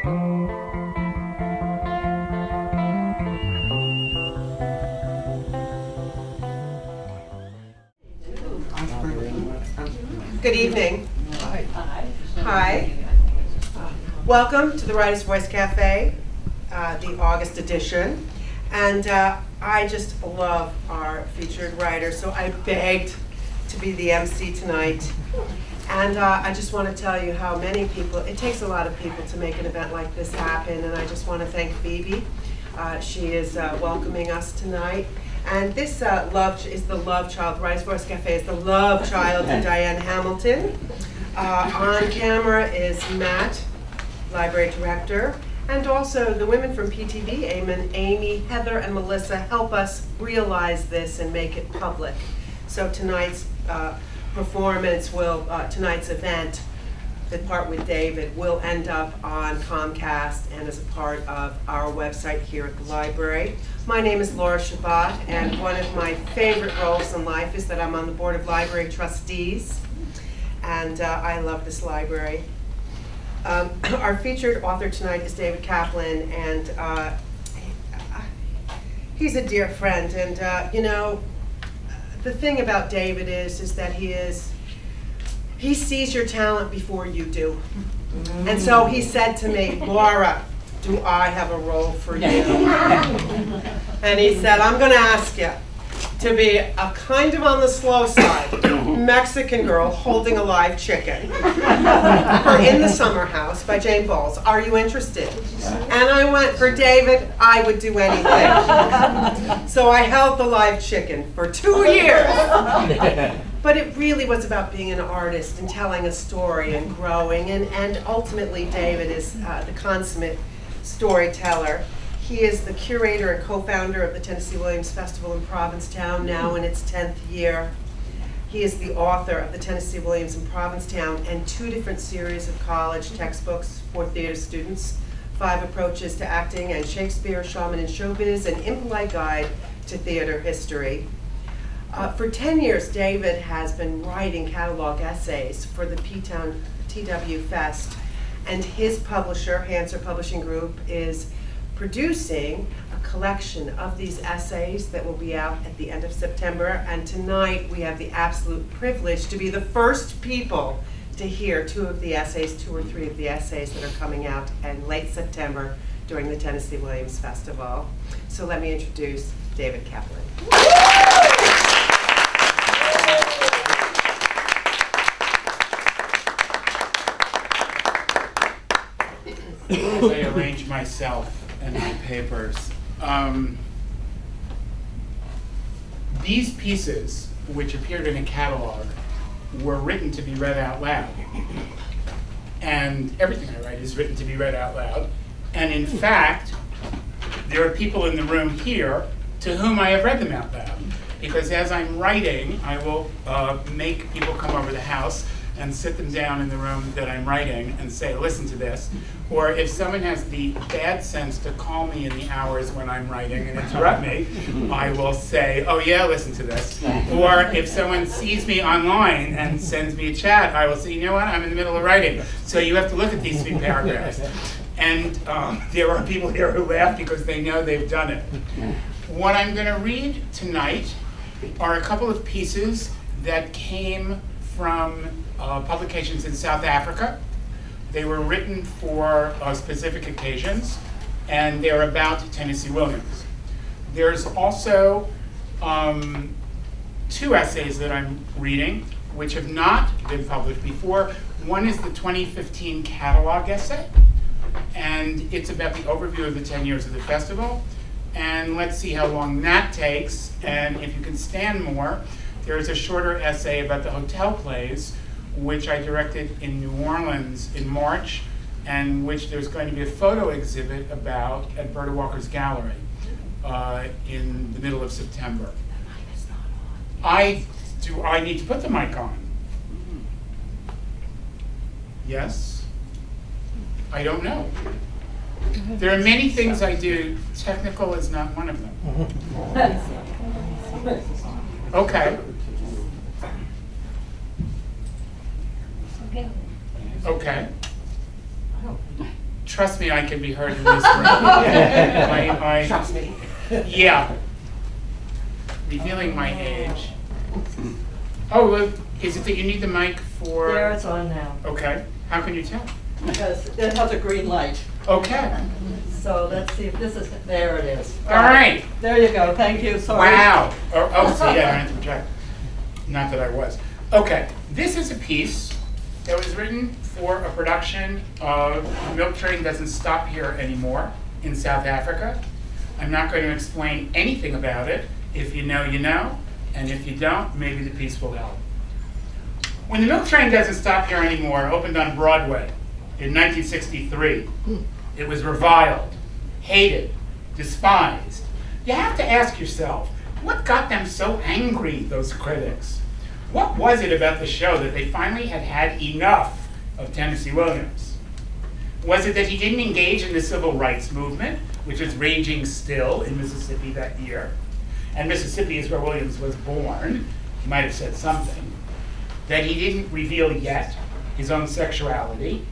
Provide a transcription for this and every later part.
Good evening. Hi. Hi. Welcome to the Writer's Voice Cafe, the August edition. And I just love our featured writer, so I begged to be the MC tonight. And I just want to tell you how many people, it takes a lot of people to make an event like this happen, and I just want to thank Phoebe. She is welcoming us tonight. And this is the love child. Writer's Voice Cafe is the love child to Diane Hamilton. On camera is Matt, library director, and also the women from PTV, Amy, Heather, and Melissa, help us realize this and make it public. So tonight's performance will, tonight's event, the part with David, will end up on Comcast and as a part of our website here at the library. My name is Laura Shabott, and one of my favorite roles in life is that I'm on the Board of Library Trustees, and I love this library. Our featured author tonight is David Kaplan, and he's a dear friend, and you know, the thing about David is that he sees your talent before you do. And so he said to me, Laura, do I have a role for you? And he said, I'm going to ask you to be a kind of on the slow side Mexican girl holding a live chicken for In the Summer House by Jane Bowles. Are you interested? And I went, for David, I would do anything. So I held the live chicken for 2 years. But it really was about being an artist and telling a story and growing. And ultimately, David is the consummate storyteller. He is the curator and co-founder of the Tennessee Williams Festival in Provincetown, now in its 10th year. He is the author of the Tennessee Williams in Provincetown and 2 different series of college textbooks for theater students, 5 Approaches to Acting and Shakespeare, Shaman and Showbiz, an impolite guide to theater history. For 10 years, David has been writing catalog essays for the P-Town TW Fest, and his publisher, Hanser Publishing Group, is producing a collection of these essays that will be out at the end of September. And tonight we have the absolute privilege to be the first people to hear 2 of the essays, 2 or 3 of the essays that are coming out in late September during the Tennessee Williams Festival. So let me introduce David Kaplan. As I arrange myself and my papers. These pieces, which appeared in a catalog, were written to be read out loud. And everything I write is written to be read out loud. And in fact, there are people in the room here to whom I have read them out loud. Because as I'm writing, I will make people come over the house and sit them down in the room that I'm writing and say, listen to this. Or if someone has the bad sense to call me in the hours when I'm writing and interrupt me, I will say, oh yeah, listen to this. Or if someone sees me online and sends me a chat, I will say, you know what, I'm in the middle of writing, so you have to look at these 3 paragraphs. And there are people here who laugh because they know they've done it. What I'm going to read tonight are a couple of pieces that came from publications in South Africa. They were written for specific occasions, and they're about Tennessee Williams. There's also 2 essays that I'm reading, which have not been published before. One is the 2015 catalog essay, and it's about the overview of the 10 years of the festival. And let's see how long that takes, and if you can stand more, there's a shorter essay about the hotel plays, which I directed in New Orleans in March, and which there's going to be a photo exhibit about at Berta Walker's Gallery in the middle of September. I need to put the mic on? Yes? I don't know. There are many things I do. Technical is not one of them. Okay. Okay. Trust me, I can be heard in this room. Trust me. Yeah. Revealing my age. Oh, is it that you need the mic for? There, it's on now. Okay. How can you tell? Because it has a green light. Okay. So let's see if this is, there it is. All right. There you go, thank you, sorry. Wow. Oh, see, yeah, I have to project. Not that I was. Okay. This is a piece that was written for a production of Milk Train Doesn't Stop Here Anymore in South Africa. I'm not going to explain anything about it. If you know, you know. And if you don't, maybe the piece will help. When the Milk Train Doesn't Stop Here Anymore opened on Broadway in 1963, it was reviled, hated, despised. You have to ask yourself, what got them so angry, those critics? What was it about the show that they finally had had enough of Tennessee Williams? Was it that he didn't engage in the civil rights movement, which was raging still in Mississippi that year? And Mississippi is where Williams was born. He might have said something. That he didn't reveal yet his own sexuality.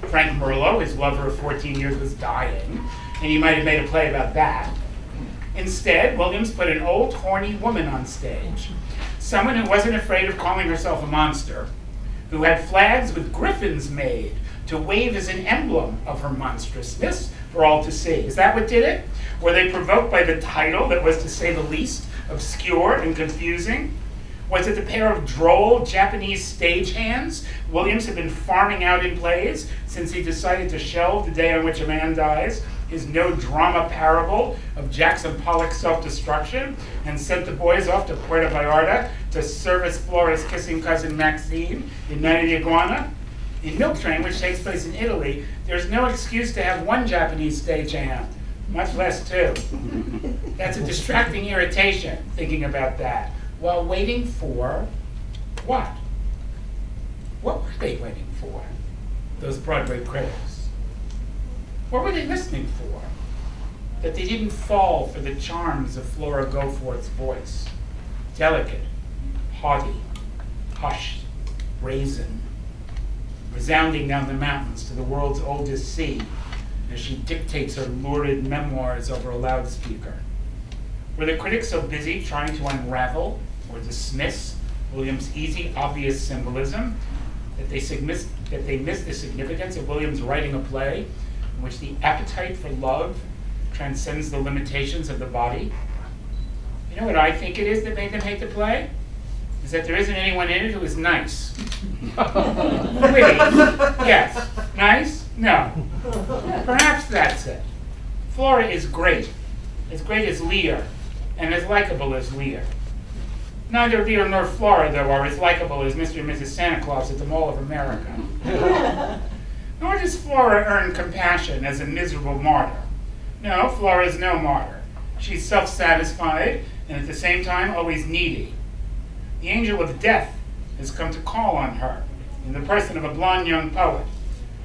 Frank Merlo, his lover of 14 years, was dying, and he might have made a play about that. Instead, Williams put an old, horny woman on stage. Someone who wasn't afraid of calling herself a monster, who had flags with griffins made to wave as an emblem of her monstrousness for all to see. Is that what did it? Were they provoked by the title that was, to say the least, obscure and confusing? Was it the pair of droll Japanese stagehands Williams had been farming out in plays since he decided to shelve The Day on Which a Man Dies, his no-drama parable of Jackson Pollock's self-destruction, and sent the boys off to Puerto Vallarta to service Flora's kissing cousin Maxine in Night of the Iguana? In Milk Train, which takes place in Italy, there's no excuse to have one Japanese stagehand, much less two. That's a distracting irritation, thinking about that, while waiting for what? What were they waiting for, those Broadway critics? What were they listening for? That they didn't fall for the charms of Flora Goforth's voice. Delicate, haughty, hushed, brazen, resounding down the mountains to the world's oldest sea as she dictates her lurid memoirs over a loudspeaker. Were the critics so busy trying to unravel or dismiss Williams' easy, obvious symbolism that they missed the significance of Williams writing a play in which the appetite for love transcends the limitations of the body? You know what I think it is that made them hate the play? Is that there isn't anyone in it who is nice. Really? Yes. Nice? No. Perhaps that's it. Flora is great as Lear, and as likable as Lear. Neither Lear nor Flora, though, are as likable as Mr. and Mrs. Santa Claus at the Mall of America. Nor does Flora earn compassion as a miserable martyr. No, Flora is no martyr. She's self-satisfied, and at the same time always needy. The angel of death has come to call on her in the person of a blonde young poet,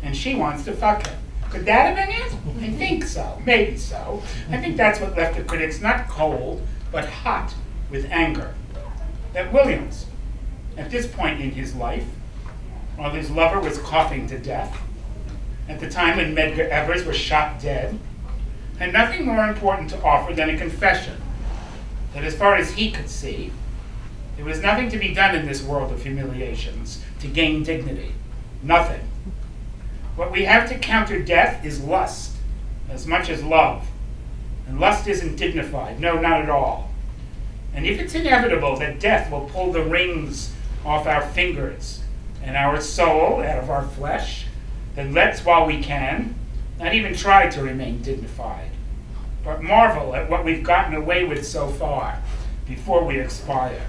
and she wants to fuck him. Could that have been it? I think so, maybe so. I think that's what left the critics not cold, but hot with anger. That Williams, at this point in his life, while his lover was coughing to death, at the time when Medgar Evers was shot dead, had nothing more important to offer than a confession that as far as he could see, there was nothing to be done in this world of humiliations to gain dignity. Nothing. What we have to counter death is lust, as much as love. And lust isn't dignified. No, not at all. And if it's inevitable that death will pull the rings off our fingers and our soul out of our flesh, then let's, while we can, not even try to remain dignified, but marvel at what we've gotten away with so far before we expire.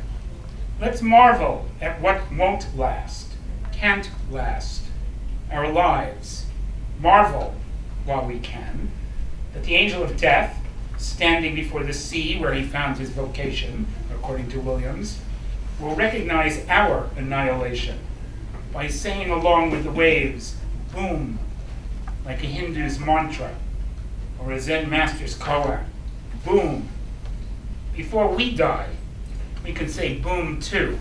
Let's marvel at what won't last, can't last, our lives. Marvel, while we can, that the angel of death, standing before the sea where he found his vocation, according to Williams, will recognize our annihilation by saying along with the waves, boom, like a Hindu's mantra, or a Zen master's koan, boom. Before we die, we can say boom too.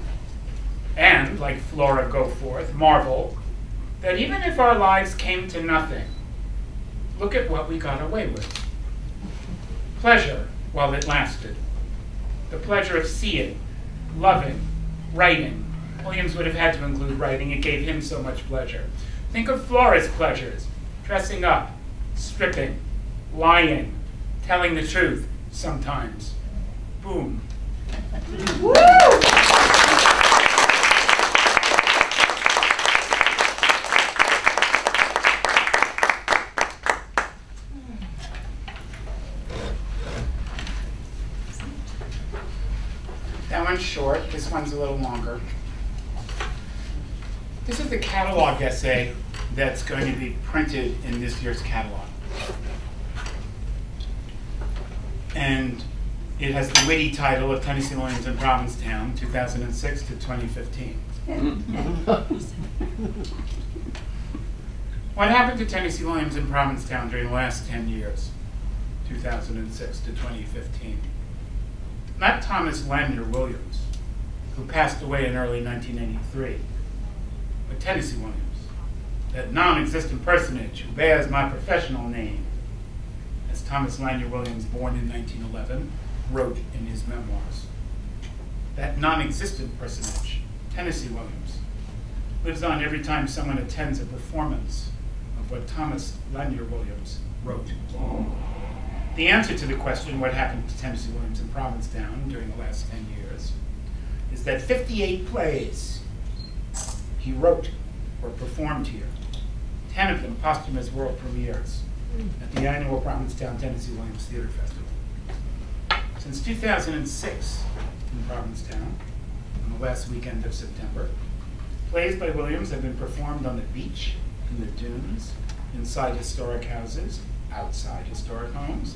And, like Flora Goforth, marvel that even if our lives came to nothing, look at what we got away with. Pleasure while it lasted. The pleasure of seeing, loving, writing. Williams would have had to include writing. It gave him so much pleasure. Think of Flora's pleasures. Dressing up, stripping, lying, telling the truth sometimes. Boom. Woo! That one's short, this one's a little longer. This is the catalog essay that's going to be printed in this year's catalog. And it has the witty title of Tennessee Williams in Provincetown, 2006 to 2015. What happened to Tennessee Williams in Provincetown during the last 10 years, 2006 to 2015? Not Thomas Lanier Williams, who passed away in early 1983, but Tennessee Williams, that non-existent personage who bears my professional name, as Thomas Lanier Williams, born in 1911, wrote in his memoirs. That non-existent personage, Tennessee Williams, lives on every time someone attends a performance of what Thomas Lanier Williams wrote. The answer to the question, what happened to Tennessee Williams in Provincetown during the last 10 years, is that 58 plays he wrote or performed here, 10 of them posthumous world premieres at the annual Provincetown Tennessee Williams Theater Festival. Since 2006 in Provincetown, on the last weekend of September, plays by Williams have been performed on the beach, in the dunes, inside historic houses, outside historic homes,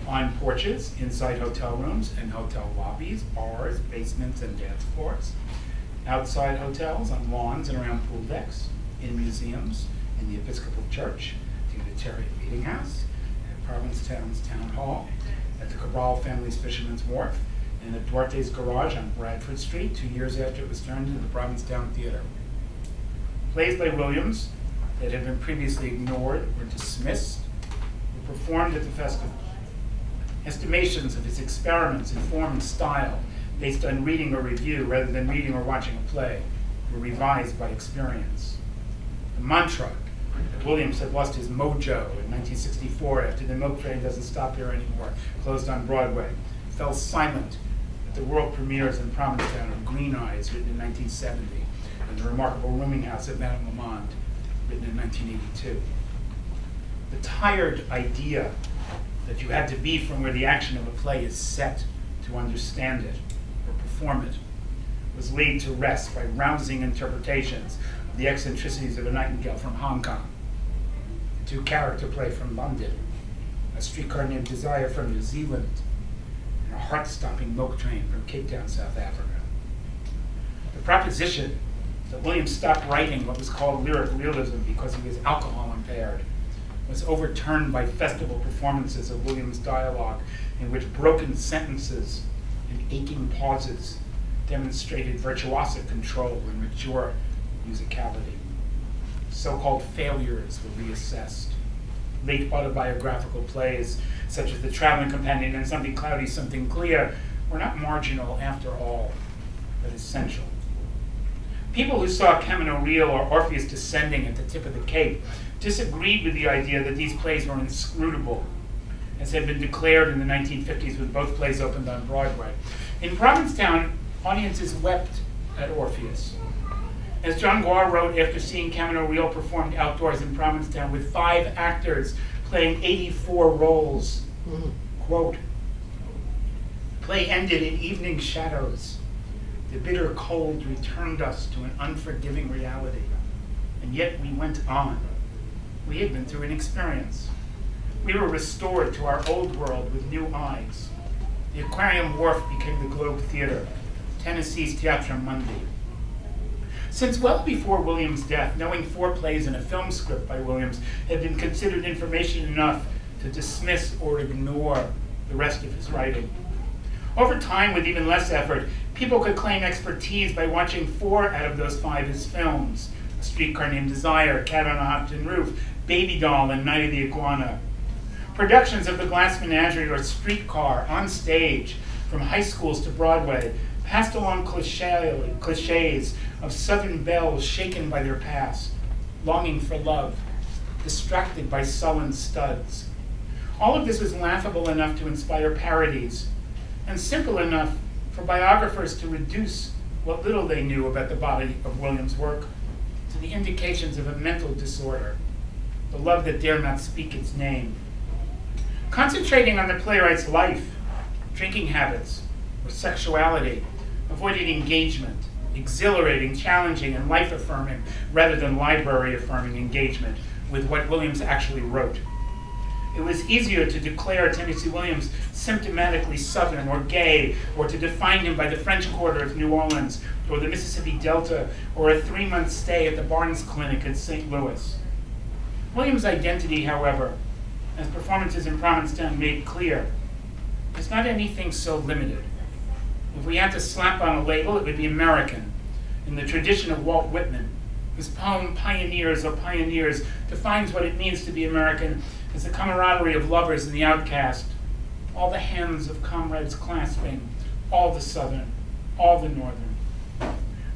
on porches, inside hotel rooms and hotel lobbies, bars, basements, and dance floors, outside hotels, on lawns and around pool decks, in museums, in the Episcopal Church, the Unitarian Meeting House, at Provincetown's Town Hall, at the Cabral Family's Fisherman's Wharf, and at Duarte's Garage on Bradford Street 2 years after it was turned into the Provincetown Theater. Plays by Williams that had been previously ignored or dismissed were performed at the festival. Estimations of his experiments in form and style based on reading or review rather than reading or watching a play were revised by experience. The mantra that Williams had lost his mojo in 1964 after The Milk Train Doesn't Stop Here Anymore closed on Broadway fell silent at the world premieres in Provincetown of Green Eyes, written in 1970, and The Remarkable Rooming House of Madame Lamond, written in 1982. The tired idea that you had to be from where the action of a play is set to understand it or perform it was laid to rest by rousing interpretations of the eccentricities of A Nightingale from Hong Kong, a two-character play from London, A Streetcar Named Desire from New Zealand, and a heart-stopping milk train from Cape Town, South Africa. The proposition that Williams stopped writing what was called lyric realism because he was alcohol impaired was overturned by festival performances of Williams' dialogue in which broken sentences and aching pauses demonstrated virtuosic control and mature musicality. So-called failures were reassessed. Late autobiographical plays, such as The Traveling Companion and Something Cloudy, Something Clear, were not marginal after all, but essential. People who saw Camino Real or Orpheus Descending at the Tip of the Cape disagreed with the idea that these plays were inscrutable, as had been declared in the 1950s when both plays opened on Broadway. In Provincetown, audiences wept at Orpheus. As John Guar wrote after seeing Camino Real performed outdoors in Provincetown with 5 actors playing 84 roles, quote, "The play ended in evening shadows. The bitter cold returned us to an unforgiving reality. And yet we went on. We had been through an experience. We were restored to our old world with new eyes. The Aquarium Wharf became the Globe Theater, Tennessee's Teatro Mundi." Since well before Williams' death, knowing 4 plays and a film script by Williams had been considered information enough to dismiss or ignore the rest of his writing. Over time, with even less effort, people could claim expertise by watching 4 out of those 5 his films: A Streetcar Named Desire, Cat on a Hot Tin Roof, Baby Doll, and Night of the Iguana. Productions of The Glass Menagerie or Streetcar on stage, from high schools to Broadway, passed along cliches of Southern belles shaken by their past, longing for love, distracted by sullen studs. All of this was laughable enough to inspire parodies, and simple enough for biographers to reduce what little they knew about the body of Williams' work to the indications of a mental disorder, the love that dare not speak its name. Concentrating on the playwright's life, drinking habits, or sexuality, avoiding engagement, exhilarating, challenging, and life-affirming, rather than library-affirming engagement with what Williams actually wrote. It was easier to declare Tennessee Williams symptomatically Southern or gay, or to define him by the French Quarter of New Orleans, or the Mississippi Delta, or a 3-month stay at the Barnes Clinic in St. Louis. Williams' identity, however, as performances in Provincetown made clear, is not anything so limited. If we had to slap on a label, it would be American, in the tradition of Walt Whitman, whose poem Pioneers or Pioneers defines what it means to be American as the camaraderie of lovers and the outcast, all the hands of comrades clasping, all the Southern, all the Northern.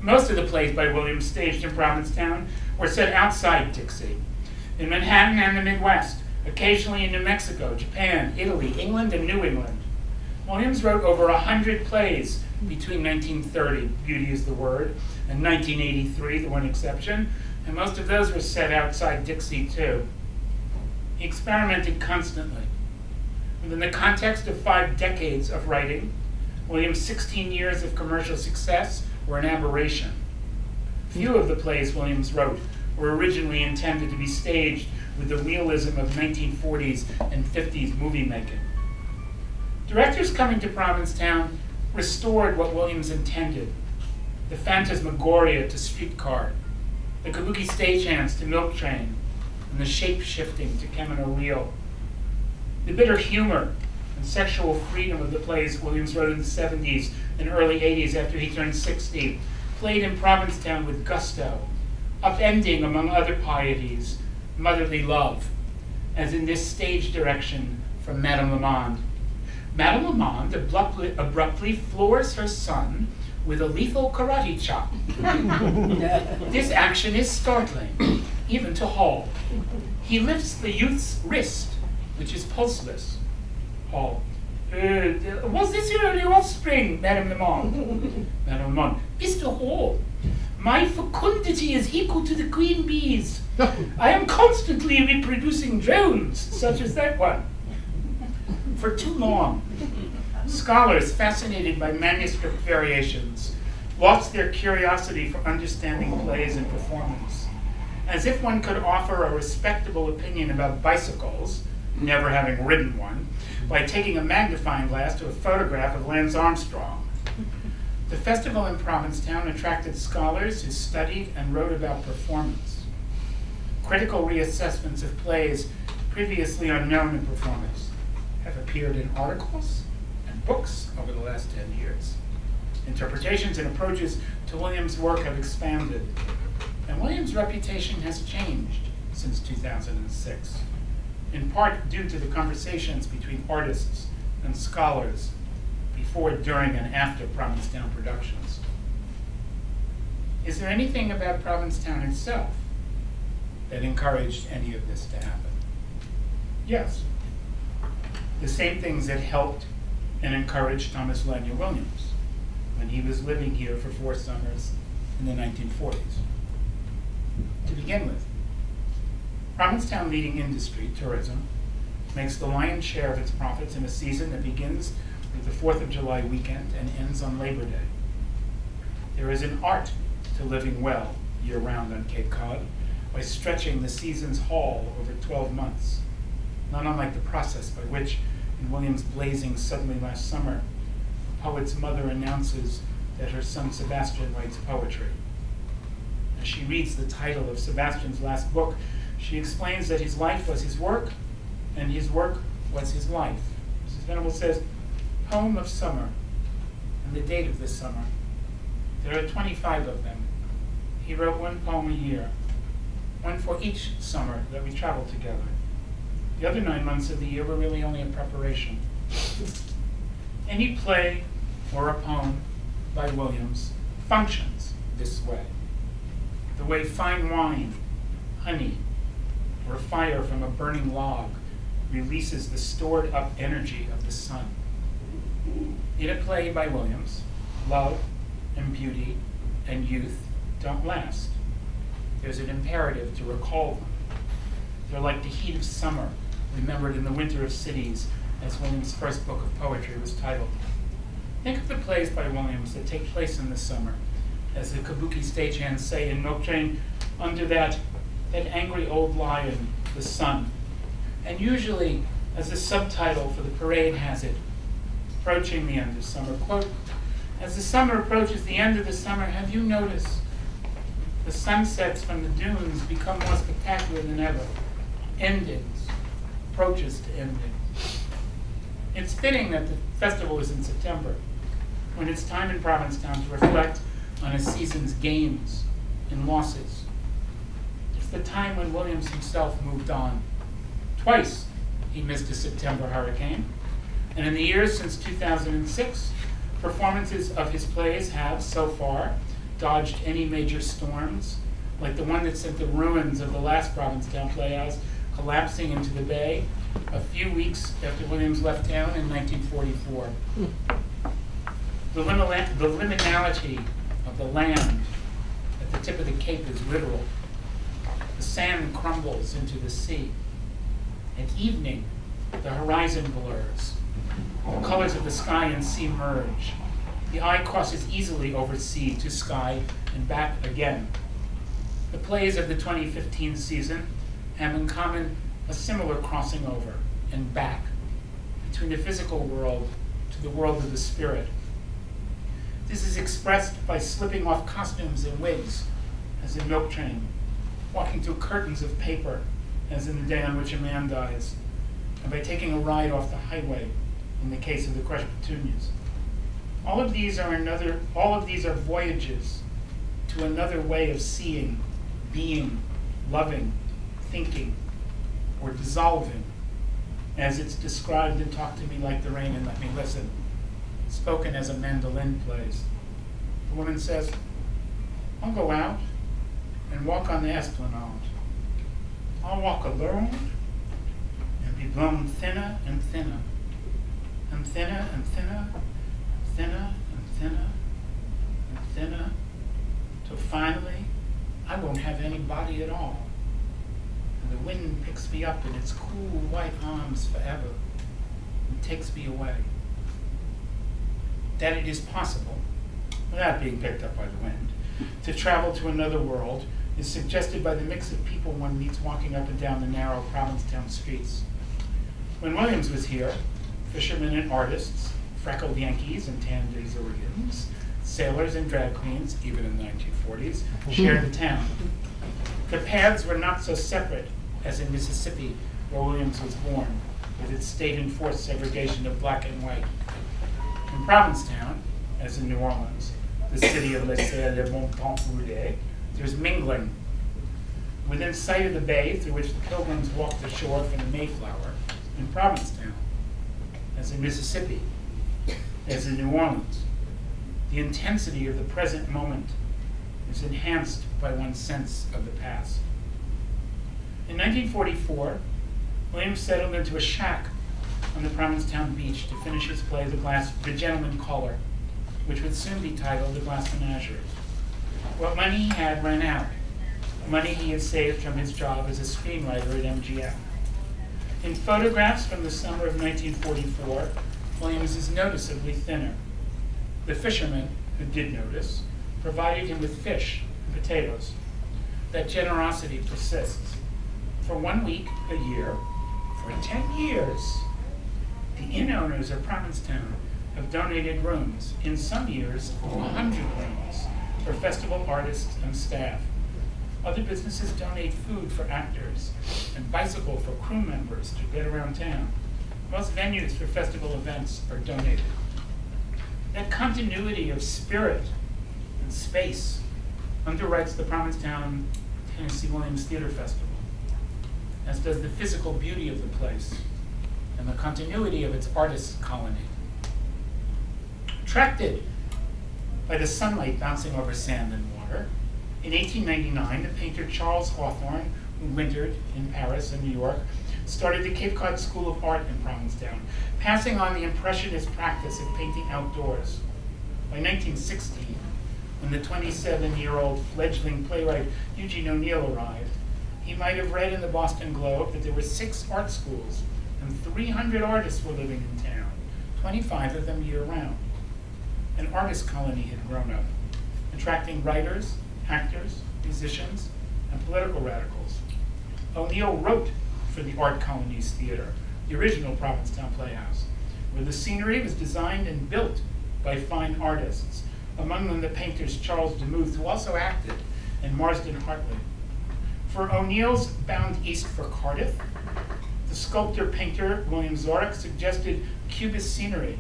Most of the plays by Williams staged in Provincetown were set outside Dixie, in Manhattan and the Midwest, occasionally in New Mexico, Japan, Italy, England, and New England. Williams wrote over 100 plays between 1930, beauty is the word, and 1983, the one exception, and most of those were set outside Dixie too. He experimented constantly. Within the context of 5 decades of writing, Williams' 16 years of commercial success were an aberration. Few of the plays Williams wrote were originally intended to be staged with the realism of 1940s and 50s movie making. Directors coming to Provincetown restored what Williams intended: the phantasmagoria to Streetcar, the kabuki stagehands to Milk Train, and the shape-shifting to Kamino Reel. The bitter humor and sexual freedom of the plays Williams wrote in the 70s and early 80s after he turned 60 played in Provincetown with gusto, upending, among other pieties, motherly love, as in this stage direction from Madame Lamond. Madame Lamond abruptly floors her son with a lethal karate chop. This action is startling, even to Hall. He lifts the youth's wrist, which is pulseless. Hall: was this your only offspring, Madame Lamond? Madame Lamond: Mr. Hall, my fecundity is equal to the queen bees. I am constantly reproducing drones, such as that one. For too long, scholars fascinated by manuscript variations lost their curiosity for understanding plays and performance. As if one could offer a respectable opinion about bicycles, never having ridden one, by taking a magnifying glass to a photograph of Lance Armstrong. The festival in Provincetown attracted scholars who studied and wrote about performance. Critical reassessments of plays previously unknown in performance have appeared in articles and books over the last 10 years. Interpretations and approaches to Williams' work have expanded, and Williams' reputation has changed since 2006, in part due to the conversations between artists and scholars before, during, and after Provincetown productions. Is there anything about Provincetown itself that encouraged any of this to happen? Yes. The same things that helped and encouraged Thomas Lanier Williams when he was living here for 4 summers in the 1940s. To begin with, Provincetown leading industry, tourism, makes the lion's share of its profits in a season that begins with the 4th of July weekend and ends on Labor Day. There is an art to living well year-round on Cape Cod by stretching the season's haul over 12 months, not unlike the process by which, in Williams' Blazing Suddenly Last Summer, the poet's mother announces that her son Sebastian writes poetry. As she reads the title of Sebastian's last book, she explains that his life was his work, and his work was his life. Mrs. Venable says, "Poem of Summer," and the date of this summer. There are 25 of them. He wrote 1 poem a year. one for each summer that we traveled together. The other 9 months of the year were really only a preparation. Any play or a poem by Williams functions this way. The way fine wine, honey, or fire from a burning log releases the stored up energy of the sun. In a play by Williams, love and beauty and youth don't last. There's an imperative to recall them. They're like the heat of summer, remembered in the winter of cities, as Williams' first book of poetry was titled. Think of the plays by Williams that take place in the summer, as the kabuki stagehands say in Milk Train, under that angry old lion, the sun. And usually, as the subtitle for the parade has it, approaching the end of summer, quote, as the summer approaches the end of the summer, have you noticed the sunsets from the dunes become more spectacular than ever? Endings, approaches to endings. It's fitting that the festival is in September, when it's time in Provincetown to reflect on a season's gains and losses. It's the time when Williams himself moved on. Twice he missed a September hurricane, and in the years since 2006, performances of his plays have, so far, dodged any major storms, like the one that sent the ruins of the last Provincetown Playhouse collapsing into the bay a few weeks after Williams left town in 1944. The liminality of the land at the tip of the Cape is literal. The sand crumbles into the sea. At evening, the horizon blurs. The colors of the sky and sea merge. The eye crosses easily over sea to sky and back again. The plays of the 2015 season have in common a similar crossing over and back between the physical world to the world of the spirit. This is expressed by slipping off costumes and wigs, as in Milk Train, walking through curtains of paper, as in The Day on Which a Man Dies, and by taking a ride off the highway, in the case of the crushed petunias. All of these are voyages to another way of seeing, being, loving, thinking, or dissolving, as it's described in Talk to Me Like the Rain and Let Me Listen, spoken as a mandolin plays. The woman says, I'll go out and walk on the esplanade. I'll walk alone and be blown thinner and thinner, and thinner and thinner, thinner and thinner and thinner, till finally I won't have any body at all. And the wind picks me up in its cool white arms forever and takes me away. That it is possible, without being picked up by the wind, to travel to another world is suggested by the mix of people one meets walking up and down the narrow Provincetown streets. When Williams was here, fishermen and artists, freckled Yankees and tanned Azorians, sailors and drag queens, even in the 1940s, shared the town. The paths were not so separate as in Mississippi, where Williams was born, with its state-enforced segregation of black and white. In Provincetown, as in New Orleans, the city of le bon temps roulé, there's mingling. Within sight of the bay through which the pilgrims walked ashore from the Mayflower, in Provincetown, as in Mississippi, as in New Orleans, the intensity of the present moment is enhanced by one's sense of the past. In 1944, Williams settled into a shack on the Provincetown beach to finish his play, The Gentleman Caller, which would soon be titled The Glass Menagerie. What money he had ran out, money he had saved from his job as a screenwriter at MGM. In photographs from the summer of 1944, Williams is noticeably thinner. The fishermen, who did notice, provided him with fish and potatoes. That generosity persists. For 1 week a year, for 10 years, the inn owners of Provincetown have donated rooms, in some years 100 rooms, for festival artists and staff. Other businesses donate food for actors and bicycle for crew members to get around town. Most venues for festival events are donated. That continuity of spirit and space underwrites the Provincetown Tennessee Williams Theater Festival, as does the physical beauty of the place and the continuity of its artist colony. Attracted by the sunlight bouncing over sand and water, in 1899, the painter Charles Hawthorne, who wintered in Paris and New York, started the Cape Cod School of Art in Provincetown, passing on the Impressionist practice of painting outdoors. By 1916, when the 27-year-old fledgling playwright Eugene O'Neill arrived, he might have read in the Boston Globe that there were 6 art schools and 300 artists were living in town, 25 of them year-round. An artist colony had grown up, attracting writers, actors, musicians, and political radicals. O'Neill wrote for the Art Colony's theater, the original Provincetown Playhouse, where the scenery was designed and built by fine artists, among them the painters Charles Demuth, who also acted, and Marsden Hartley. For O'Neill's Bound East for Cardiff, the sculptor-painter William Zorach suggested cubist scenery.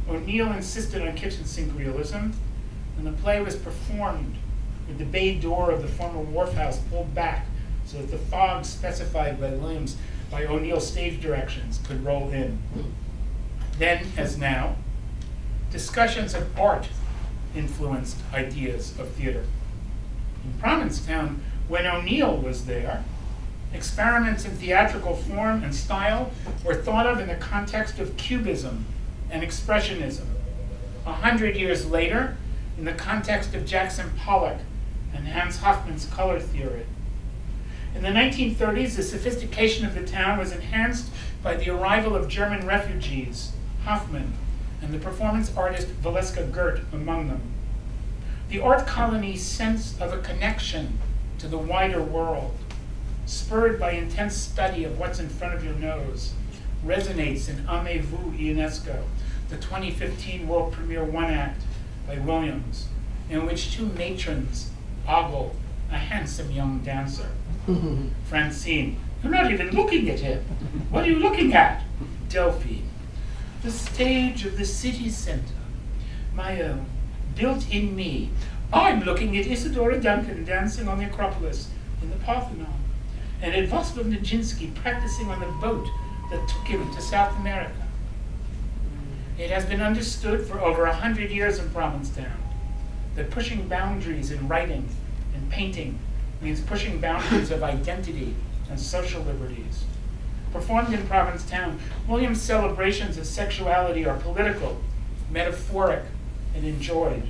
O'Neill insisted on kitchen sink realism, and the play was performed with the bay door of the former wharf house pulled back so that the fog specified by Williams by O'Neill's stage directions could roll in. Then, as now, discussions of art influenced ideas of theater. In Provincetown, when O'Neill was there, experiments in theatrical form and style were thought of in the context of Cubism and Expressionism. 100 years later, in the context of Jackson Pollock and Hans Hofmann's color theory. In the 1930s, the sophistication of the town was enhanced by the arrival of German refugees, Hofmann, and the performance artist Valeska Gert among them. The art colony's sense of a connection to the wider world, spurred by intense study of what's in front of your nose, resonates in Aimez-vous Ionesco, the 2015 world premiere one-act by Williams, in which 2 matrons ogle a handsome young dancer. Francine, you're not even looking at him. What are you looking at? Delphine, the stage of the city center, my own, built in me. I'm looking at Isadora Duncan dancing on the Acropolis in the Parthenon, and at Václav Nijinsky practicing on the boat that took him to South America. It has been understood for over 100 years in Provincetown that pushing boundaries in writing and painting means pushing boundaries of identity and social liberties. Performed in Provincetown, Williams' celebrations of sexuality are political, metaphoric, and enjoyed.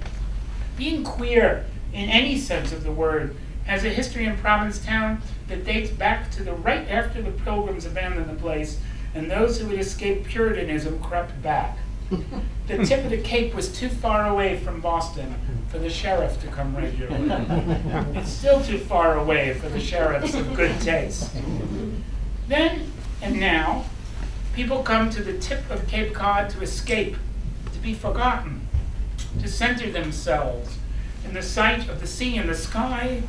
Being queer, in any sense of the word, has a history in Provincetown that dates back to the right after the Pilgrims abandoned the place and those who had escaped Puritanism crept back. The tip of the Cape was too far away from Boston for the sheriff to come regularly. It's still too far away for the sheriffs of good taste. Then and now, people come to the tip of Cape Cod to escape, to be forgotten, to center themselves in the sight of the sea and the sky,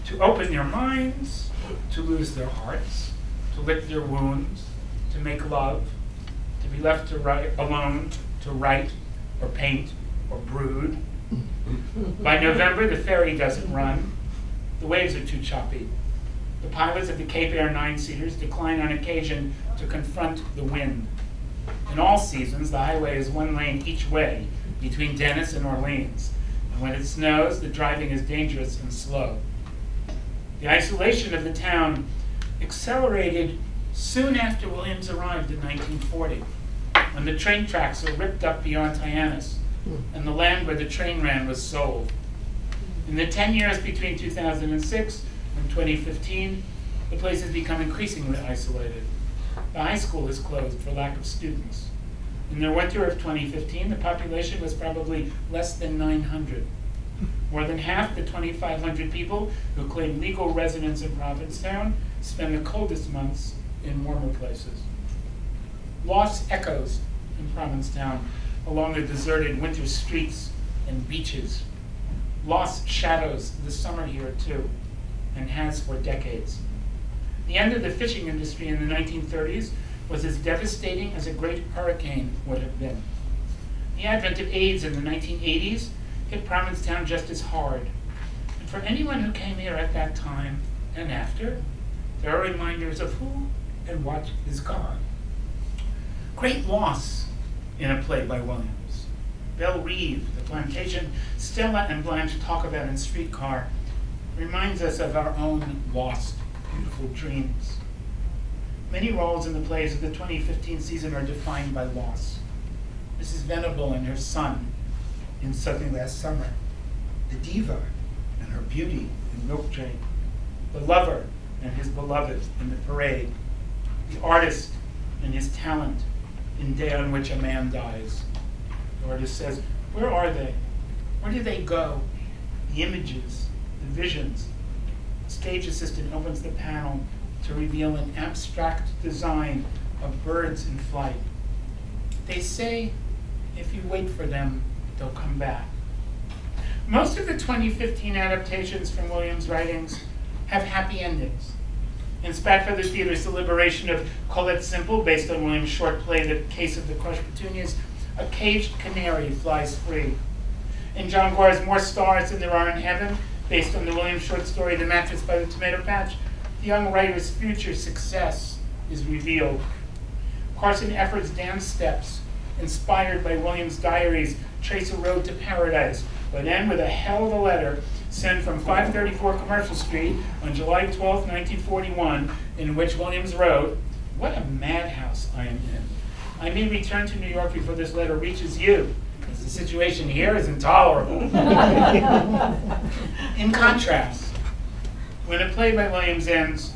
to open their minds, to lose their hearts, to lick their wounds, to make love, to be left to write, alone, to write, or paint, or brood. By November, the ferry doesn't run. The waves are too choppy. The pilots of the Cape Air 9-seaters decline on occasion to confront the wind. In all seasons, the highway is 1 lane each way between Dennis and Orleans. And when it snows, the driving is dangerous and slow. The isolation of the town accelerated soon after Williams arrived in 1940, when the train tracks were ripped up beyond Hyannis, and the land where the train ran was sold. In the 10 years between 2006 and 2015, the place has become increasingly isolated. The high school is closed for lack of students. In the winter of 2015, the population was probably less than 900. More than half the 2,500 people who claim legal residence in Provincetown spend the coldest months in warmer places. Loss echoes in Provincetown along the deserted winter streets and beaches. Loss shadows the summer here too, and has for decades. The end of the fishing industry in the 1930s was as devastating as a great hurricane would have been. The advent of AIDS in the 1980s hit Provincetown just as hard. For anyone who came here at that time and after, there are reminders of who and what is gone. Great loss in a play by Williams. Belle Reeve, the plantation Stella and Blanche talk about in Streetcar, reminds us of our own lost, beautiful dreams. Many roles in the plays of the 2015 season are defined by loss. Mrs. Venable and her son in Something Last Summer. The diva and her beauty in Milk Train. The lover and his beloved in The Parade. The artist and his talent in Day on Which a Man Dies. The artist says, where are they? Where do they go? The images, the visions. The stage assistant opens the panel to reveal an abstract design of birds in flight. They say, if you wait for them, they'll come back. Most of the 2015 adaptations from Williams' writings have happy endings. In Spatfeather Theater's deliberation of Colette Simple, based on Williams' short play, The Case of the Crushed Petunias, a caged canary flies free. In John Gore's More Stars Than There Are in Heaven, based on the Williams short story, The Mattress by the Tomato Patch, the young writer's future success is revealed. Carson Effort's Dance Steps, inspired by Williams' diaries, trace a road to paradise, but end with a hell of a letter sent from 534 Commercial Street on July 12, 1941, in which Williams wrote, "What a madhouse I am in. I may return to New York before this letter reaches you, because the situation here is intolerable." In contrast, when a play by Williams ends,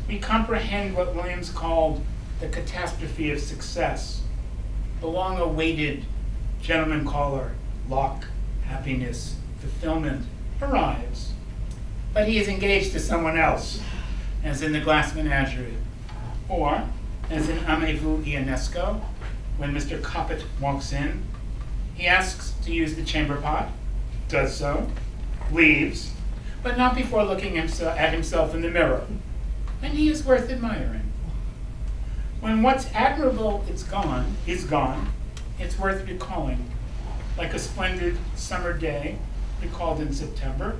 we comprehend what Williams called the catastrophe of success, the long-awaited gentleman caller, luck, happiness, fulfillment, arrives, but he is engaged to someone else, as in The Glass Menagerie, or as in Aimez-vous Ionesco, when Mr. Coppet walks in, he asks to use the chamber pot, does so, leaves, but not before looking at himself in the mirror, and he is worth admiring. When what's admirable is gone, it's worth recalling, like a splendid summer day recalled in September,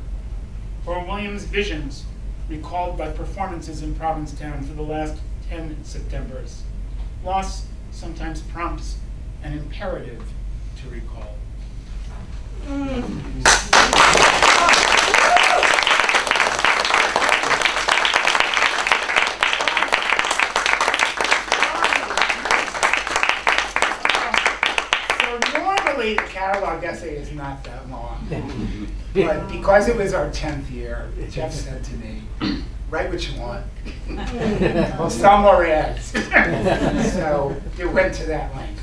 or Williams' visions recalled by performances in Provincetown for the last 10 Septembers. Loss sometimes prompts an imperative to recall. The catalog essay is not that long, but because it was our 10th year, Jeff said to me, write what you want. We'll sell more ads. So it went to that length.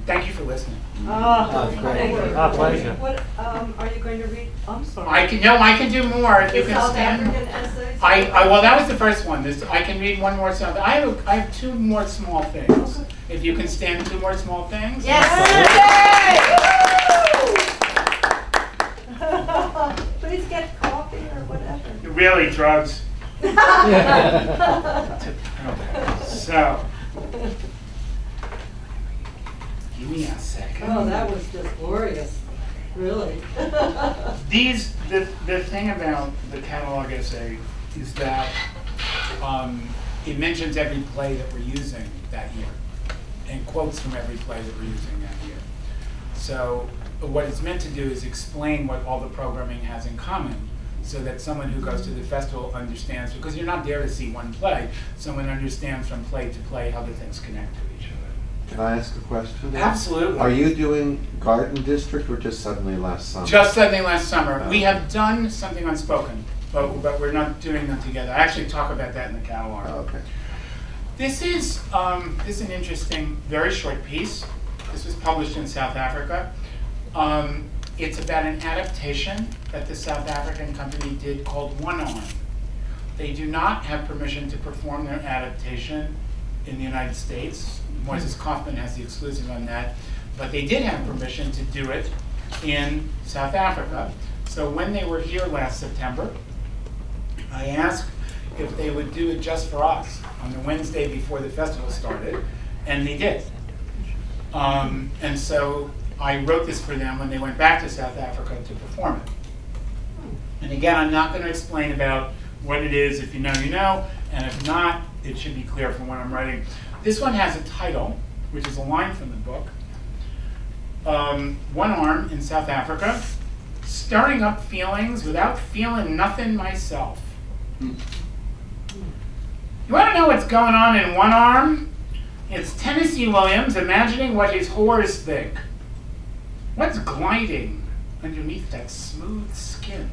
Thank you for listening. Oh, great. Pleasure. What are you going to read? I'm sorry. I can do more if you can South stand. African essays? Well, that was the first one. I can read one more South. I have two more small things. Okay. If you can stand two more small things. Yes. Please get coffee or whatever. Really, drugs. Okay. So. Give me a second. Oh, that was just glorious, really. The thing about the catalog essay is that it mentions every play that we're using that year, and quotes from every play that we're using that year. So what it's meant to do is explain what all the programming has in common, so that someone who goes to the festival understands, because you're not there to see one play, someone understands from play to play how the things connect to each other. Can I ask a question? Absolutely. Are you doing Garden District or just Suddenly Last Summer? Just Suddenly Last Summer. Oh. We have done something unspoken, but we're not doing them together. I actually talk about that in the catalog. Oh, okay. This is an interesting, very short piece. This was published in South Africa. It's about an adaptation that the South African company did called One Arm. They do not have permission to perform their adaptation in the United States. Moises Kaufman has the exclusive on that, but they did have permission to do it in South Africa. So when they were here last September, I asked if they would do it just for us on the Wednesday before the festival started, and they did. And so I wrote this for them when they went back to South Africa to perform it. And again, I'm not going to explain about what it is. If you know, you know. And if not, it should be clear from what I'm writing. This one has a title, which is a line from the book. One arm in South Africa, stirring up feelings without feeling nothing myself. You want to know what's going on in one arm? It's Tennessee Williams imagining what his whores think. What's gliding underneath that smooth skin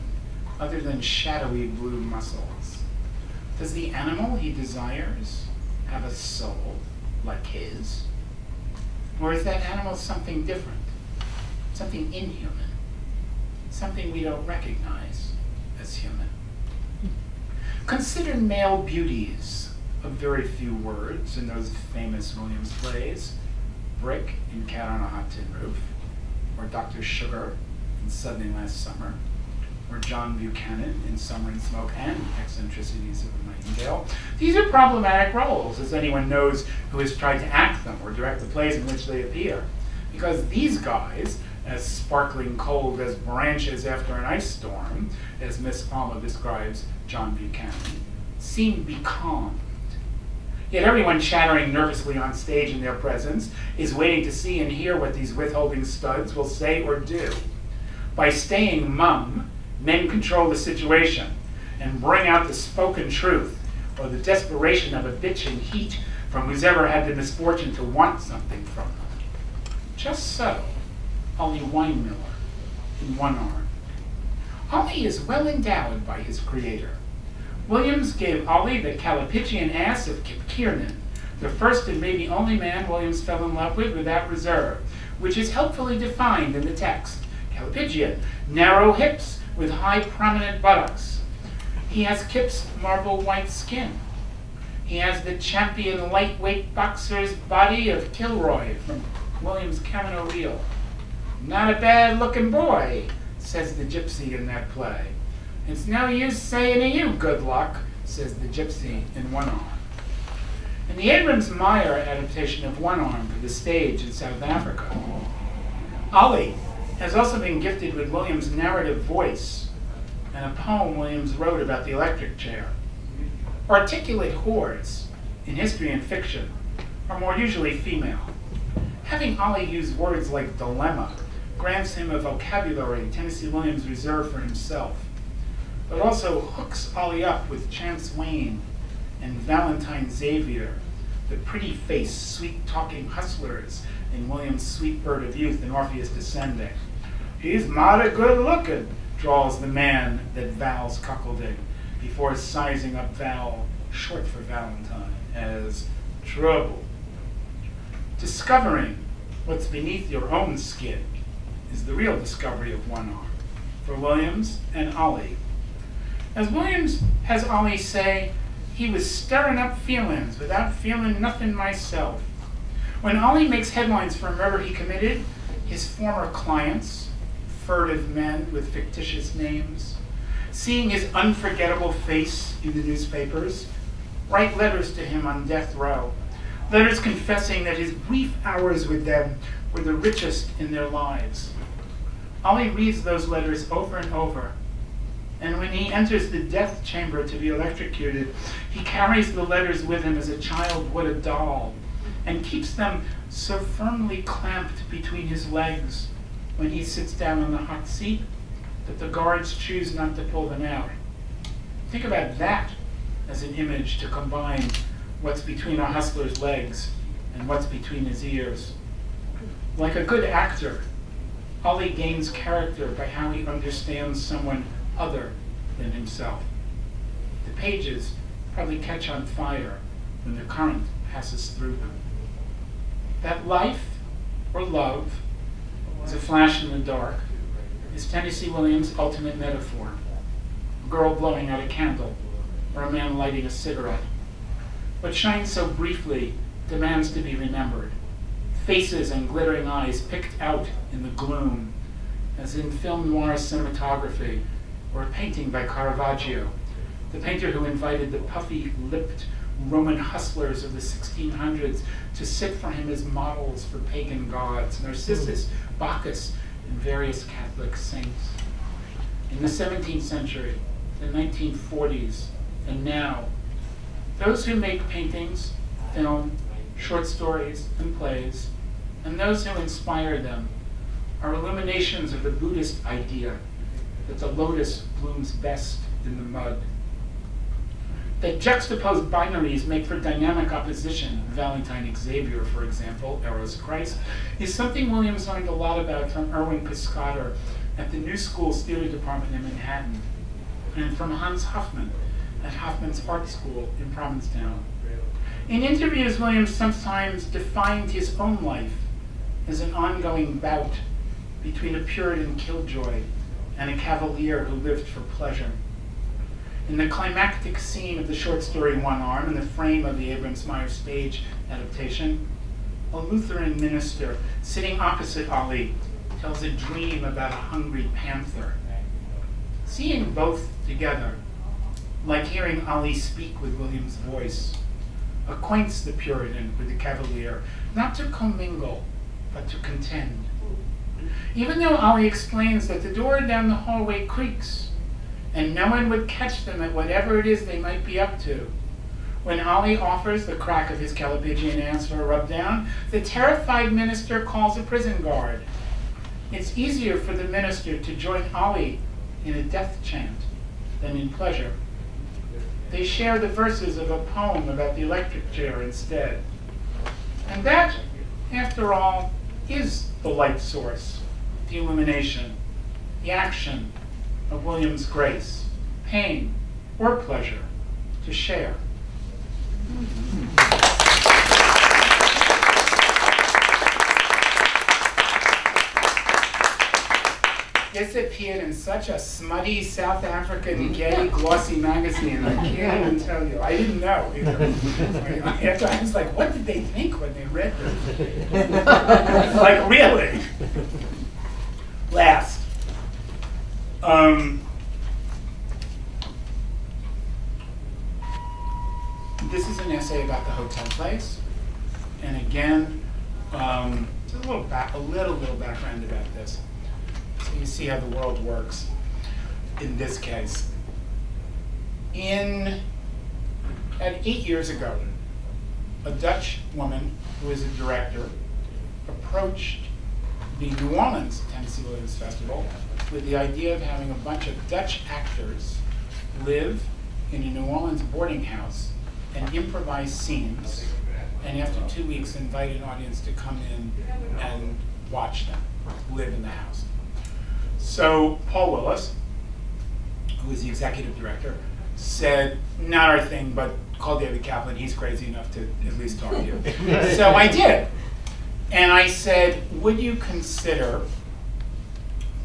other than shadowy blue muscles? Does the animal he desires have a soul like his? Or is that animal something different, something inhuman, something we don't recognize as human? Consider male beauties of very few words in those famous Williams plays, Brick in Cat on a Hot Tin Roof, or Dr. Sugar in Suddenly Last Summer, or John Buchanan in Summer and Smoke and Eccentricities of a Nightingale. These are problematic roles, as anyone knows who has tried to act them or direct the plays in which they appear. Because these guys, as sparkling cold as branches after an ice storm, as Miss Alma describes John Buchanan, seem becalmed. Yet everyone chattering nervously on stage in their presence is waiting to see and hear what these withholding studs will say or do. By staying mum, men control the situation and bring out the spoken truth or the desperation of a bitching heat from whoever had the misfortune to want something from them. Just so, Ollie Weinmiller in one arm. Ollie is well endowed by his creator. Williams gave Ollie the Callipygian ass of Kip Kiernan, the first and maybe only man Williams fell in love with without reserve, which is helpfully defined in the text. Callipygian, narrow hips with high prominent buttocks. He has Kip's marble white skin. He has the champion lightweight boxer's body of Kilroy from Williams' Camino Reel. Not a bad looking boy, says the gypsy in that play. It's no use saying to you, good luck, says the gypsy in One Arm. In the Abrams-Meyer adaptation of One Arm for the stage in South Africa, Ollie has also been gifted with Williams' narrative voice and a poem Williams wrote about the electric chair. Articulate whores, in history and fiction, are more usually female. Having Ollie use words like dilemma grants him a vocabulary Tennessee Williams reserved for himself, but also hooks Ollie up with Chance Wayne and Valentine Xavier, the pretty-faced, sweet-talking hustlers in Williams' Sweet Bird of Youth and Orpheus Descending. He's mighty good-looking, drawls the man that Val's cuckolding, before sizing up Val, short for Valentine, as trouble. Discovering what's beneath your own skin is the real discovery of One Arm, for Williams and Ollie. As Williams has Ollie say, he was stirring up feelings without feeling nothing myself. When Ollie makes headlines for a murder he committed, his former clients, furtive men with fictitious names, seeing his unforgettable face in the newspapers, write letters to him on death row, letters confessing that his brief hours with them were the richest in their lives. Ollie reads those letters over and over, and when he enters the death chamber to be electrocuted, he carries the letters with him as a child would a doll, and keeps them so firmly clamped between his legs when he sits down on the hot seat that the guards choose not to pull them out. Think about that as an image to combine what's between a hustler's legs and what's between his ears. Like a good actor, Ollie gains character by how he understands someone other than himself. The pages probably catch on fire when the current passes through them. That life, or love, is a flash in the dark, is Tennessee Williams' ultimate metaphor. A girl blowing out a candle, or a man lighting a cigarette. What shines so briefly demands to be remembered. Faces and glittering eyes picked out in the gloom, as in film noir cinematography, or a painting by Caravaggio, the painter who invited the puffy-lipped Roman hustlers of the 1600s to sit for him as models for pagan gods, Narcissus, Bacchus, and various Catholic saints. in the 17th century, the 1940s, and now, those who make paintings, film, short stories, and plays, and those who inspire them are illuminations of the Buddhist idea that the lotus blooms best in the mud. That juxtaposed binaries make for dynamic opposition, Valentine Xavier, for example, Eros Christ, is something Williams learned a lot about from Erwin Piscator at the New School's theater department in Manhattan, and from Hans Hofmann at Hoffman's Art School in Provincetown. In interviews, Williams sometimes defined his own life as an ongoing bout between a Puritan killjoy and a cavalier who lived for pleasure. In the climactic scene of the short story One Arm, in the frame of the Abrams Meyer stage adaptation, a Lutheran minister sitting opposite Ali tells a dream about a hungry panther. Seeing both together, like hearing Ali speak with William's voice, acquaints the Puritan with the cavalier, not to commingle, but to contend. Even though Ali explains that the door down the hallway creaks, and no one would catch them at whatever it is they might be up to, when Ali offers the crack of his Calabigian answer a rub down, the terrified minister calls a prison guard. It's easier for the minister to join Ali in a death chant than in pleasure. They share the verses of a poem about the electric chair instead. And that, after all, is the light source, the illumination, the action of William's grace, pain, or pleasure to share. This appeared in such a smutty South African gay glossy magazine. I can't even tell you. I didn't know either. After I was like, what did they think when they read this? Like, really? Last. This is an essay about the hotel place, and again, just a little background about this, so you see how the world works. In this case, at 8 years ago, a Dutch woman who is a director approached the New Orleans Tennessee Williams Festival with the idea of having a bunch of Dutch actors live in a New Orleans boarding house and improvise scenes, and after 2 weeks invite an audience to come in and watch them live in the house. So Paul Willis, who is the executive director, said, not our thing, but call David Kaplan, he's crazy enough to at least talk to you. So I did. And I said, would you consider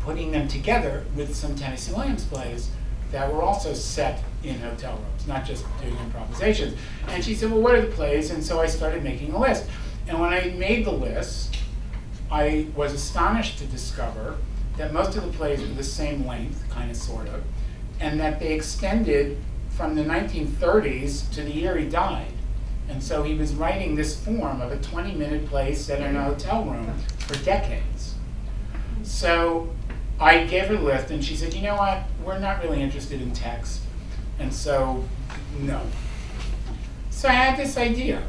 putting them together with some Tennessee Williams plays that were also set in hotel rooms, not just doing improvisations? And she said, well, what are the plays? And so I started making a list. And when I made the list, I was astonished to discover that most of the plays were the same length, kind of, sort of, and that they extended from the 1930s to the year he died. And so he was writing this form of a 20-minute play set in a hotel room for decades. So I gave her the list, and she said, you know what, we're not really interested in text, and so, no. So I had this idea.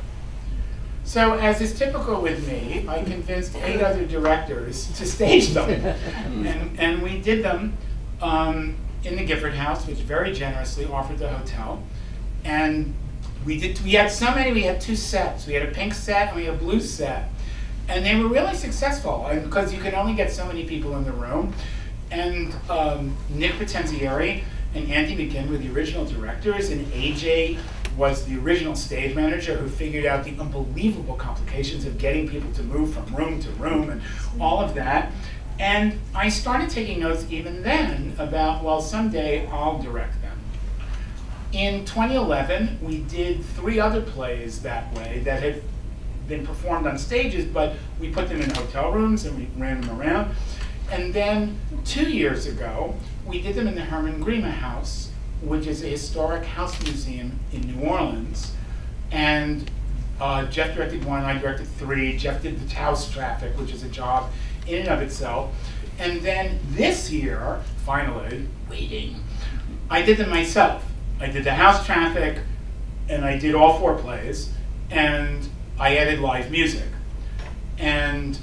So as is typical with me, I convinced 8 other directors to stage them. And we did them in the Gifford House, which very generously offered the hotel. And we had so many, we had 2 sets. We had a pink set and we had a blue set. And they were really successful, because you could only get so many people in the room. And Nick Potenzieri and Andy McGinn were the original directors, and AJ was the original stage manager who figured out the unbelievable complications of getting people to move from room to room and all of that. And I started taking notes even then about, well, someday I'll direct them. In 2011, we did 3 other plays that way that had been performed on stages, but we put them in hotel rooms and we ran them around. And then 2 years ago, we did them in the Herman Grima House, which is a historic house museum in New Orleans. And Jeff directed 1, I directed 3. Jeff did the house traffic, which is a job in and of itself. And then this year, finally, waiting, I did them myself. I did the house traffic, and I did all 4 plays, and I added live music. And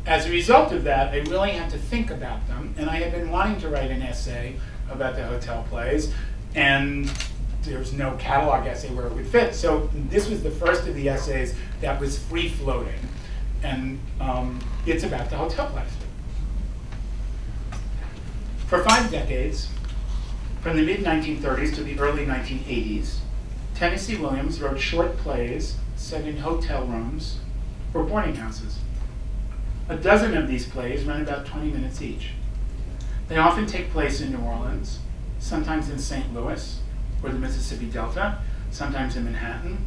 as a result of that, I really had to think about them, and I had been wanting to write an essay about the hotel plays, and there's no catalog essay where it would fit. So this was the first of the essays that was free-floating, and it's about the hotel plays. For 5 decades, from the mid-1930s to the early 1980s, Tennessee Williams wrote short plays set in hotel rooms or boarding houses. A dozen of these plays run about 20 minutes each. They often take place in New Orleans, sometimes in St. Louis or the Mississippi Delta, sometimes in Manhattan.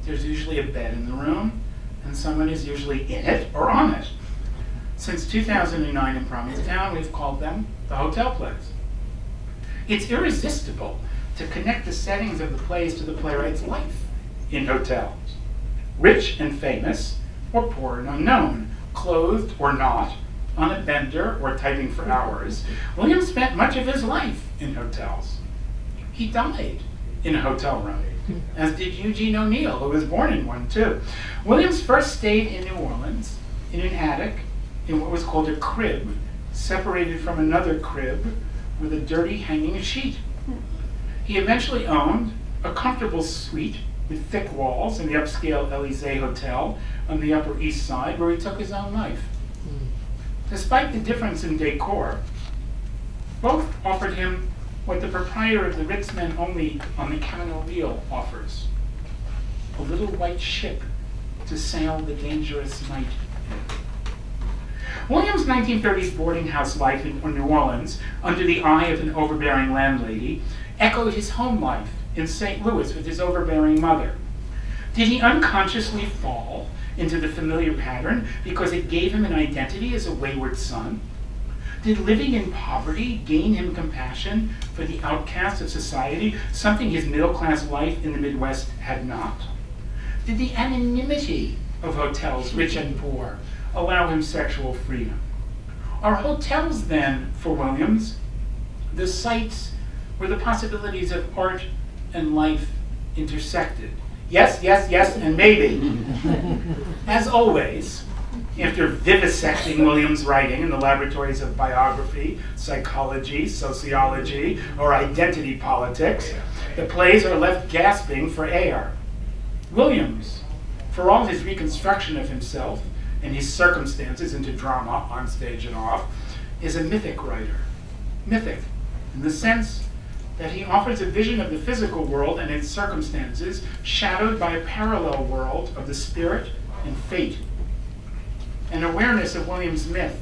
There's usually a bed in the room, and someone is usually in it or on it. Since 2009 in Provincetown, we've called them the hotel plays. It's irresistible to connect the settings of the plays to the playwright's life in hotels. Rich and famous, or poor and unknown, clothed or not, on a bender or typing for hours, Williams spent much of his life in hotels. He died in a hotel room, as did Eugene O'Neill, who was born in one too. Williams first stayed in New Orleans, in an attic, in what was called a crib, separated from another crib with a dirty hanging sheet. He eventually owned a comfortable suite with thick walls in the upscale Elysee Hotel on the Upper East Side, where he took his own life. Despite the difference in decor, both offered him what the proprietor of the Ritz Men Only on the Camino Real offers: a little white ship to sail the dangerous night in. Williams' 1930s boarding house life in New Orleans, under the eye of an overbearing landlady, echoed his home life in St. Louis with his overbearing mother. Did he unconsciously fall into the familiar pattern because it gave him an identity as a wayward son? Did living in poverty gain him compassion for the outcasts of society, something his middle-class life in the Midwest had not? Did the anonymity of hotels, rich and poor, allow him sexual freedom? Are hotels, then, for Williams, the sites where the possibilities of art and life intersected? Yes, yes, yes, and maybe. As always, after vivisecting Williams' writing in the laboratories of biography, psychology, sociology, or identity politics, the plays are left gasping for air. Williams, for all his reconstruction of himself and his circumstances into drama, on stage and off, is a mythic writer. Mythic in the sense that he offers a vision of the physical world and its circumstances shadowed by a parallel world of the spirit and fate. An awareness of Williams' myth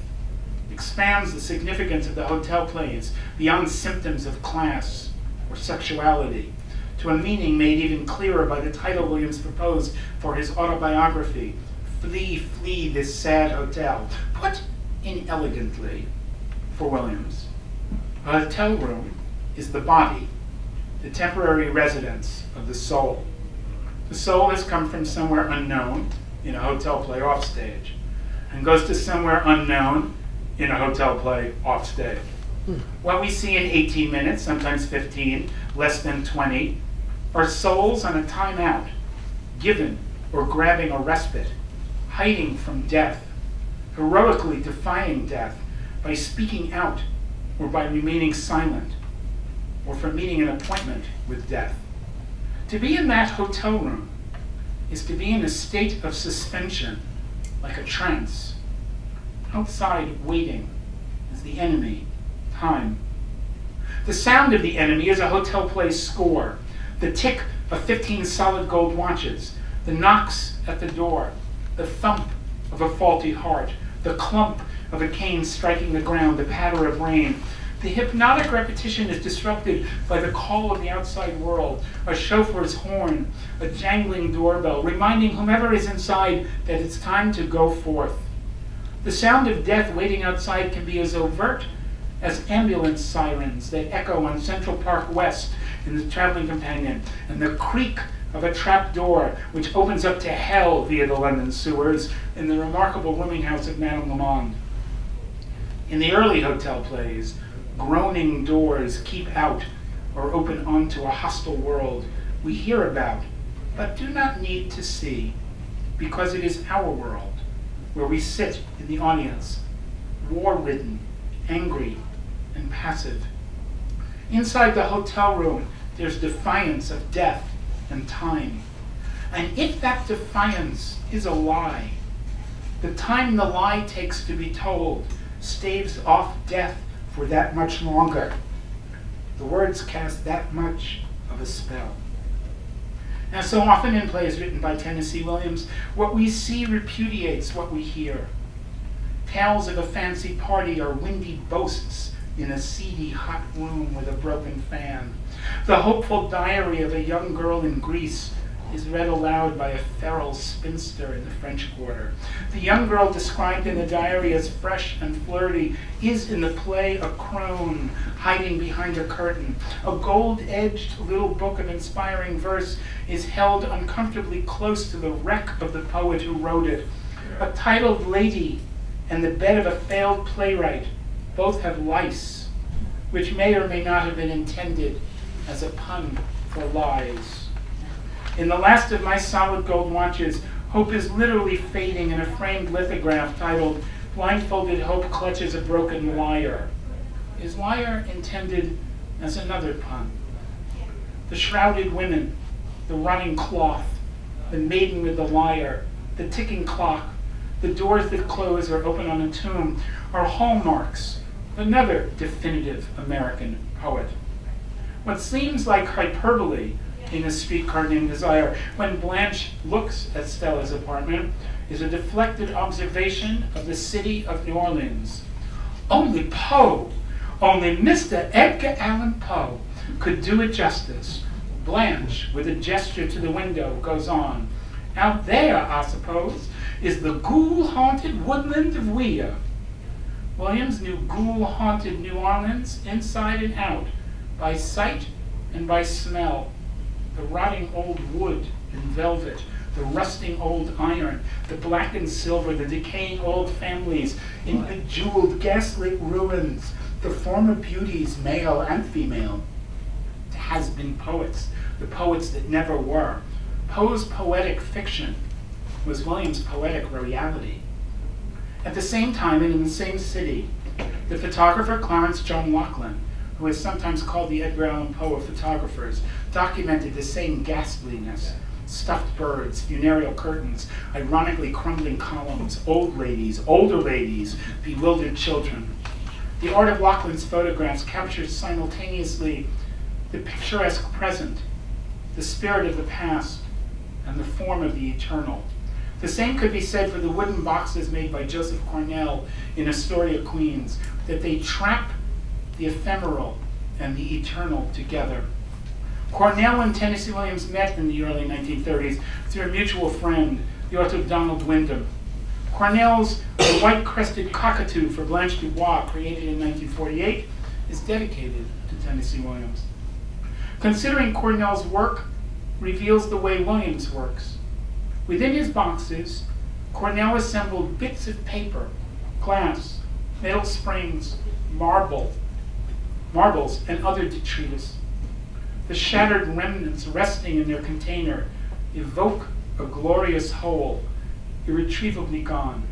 expands the significance of the hotel plays beyond symptoms of class or sexuality to a meaning made even clearer by the title Williams proposed for his autobiography, Flee, Flee This Sad Hotel. Put inelegantly, for Williams, a hotel room is the body, the temporary residence of the soul. The soul has come from somewhere unknown in a hotel play offstage, and goes to somewhere unknown in a hotel play offstage. What we see in 18 minutes, sometimes 15, less than 20, are souls on a timeout, given or grabbing a respite, hiding from death, heroically defying death by speaking out or by remaining silent, or for meeting an appointment with death. To be in that hotel room is to be in a state of suspension, like a trance. Outside waiting is the enemy, time. The sound of the enemy is a hotel play score, the tick of 15 solid gold watches, the knocks at the door, the thump of a faulty heart, the clump of a cane striking the ground, the patter of rain. The hypnotic repetition is disrupted by the call of the outside world, a chauffeur's horn, a jangling doorbell, reminding whomever is inside that it's time to go forth. The sound of death waiting outside can be as overt as ambulance sirens that echo on Central Park West in The Traveling Companion, and the creak of a trap door which opens up to hell via the London sewers in the remarkable rooming house of Madame Lamond. In the early hotel plays, groaning doors keep out or open onto a hostile world we hear about, but do not need to see, because it is our world, where we sit in the audience, war-ridden, angry, and passive. Inside the hotel room, there's defiance of death and time. And if that defiance is a lie, the time the lie takes to be told staves off death for that much longer. The words cast that much of a spell. Now, so often in plays written by Tennessee Williams, what we see repudiates what we hear. Tales of a fancy party are windy boasts in a seedy, hot room with a broken fan. The hopeful diary of a young girl in Greece is read aloud by a feral spinster in the French Quarter. The young girl described in the diary as fresh and flirty is in the play a crone hiding behind a curtain. A gold-edged little book of inspiring verse is held uncomfortably close to the wreck of the poet who wrote it. A titled lady and the bed of a failed playwright both have lice, which may or may not have been intended as a pun for lies. In the last of my solid gold watches, hope is literally fading in a framed lithograph titled, "Blindfolded Hope Clutches a Broken Lyre." Is lyre intended as another pun? The shrouded women, the running cloth, the maiden with the lyre, the ticking clock, the doors that close or open on a tomb are hallmarks of another definitive American poet. What seems like hyperbole in A Streetcar Named Desire, when Blanche looks at Stella's apartment, is a deflected observation of the city of New Orleans. Only Poe, only Mr. Edgar Allan Poe could do it justice. Blanche, with a gesture to the window, goes on. Out there, I suppose, is the ghoul-haunted woodland of Weir. Williams knew ghoul-haunted New Orleans inside and out, by sight and by smell. The rotting old wood and velvet, the rusting old iron, the blackened silver, the decaying old families, in bejeweled gaslit ruins, the former beauties, male and female, the has-been poets, the poets that never were. Poe's poetic fiction was Williams' poetic reality. At the same time and in the same city, the photographer Clarence John Laughlin, who is sometimes called the Edgar Allan Poe of photographers, documented the same ghastliness. Stuffed birds, funereal curtains, ironically crumbling columns, old ladies, older ladies, bewildered children. The art of Laughlin's photographs captures simultaneously the picturesque present, the spirit of the past, and the form of the eternal. The same could be said for the wooden boxes made by Joseph Cornell in Astoria, Queens, that they trap the ephemeral and the eternal together. Cornell and Tennessee Williams met in the early 1930s through a mutual friend, the author Donald Wyndham. Cornell's The White-Crested Cockatoo for Blanche Dubois, created in 1948, is dedicated to Tennessee Williams. Considering Cornell's work reveals the way Williams works. Within his boxes, Cornell assembled bits of paper, glass, metal springs, marbles, and other detritus. The shattered remnants resting in their container evoke a glorious whole, irretrievably gone.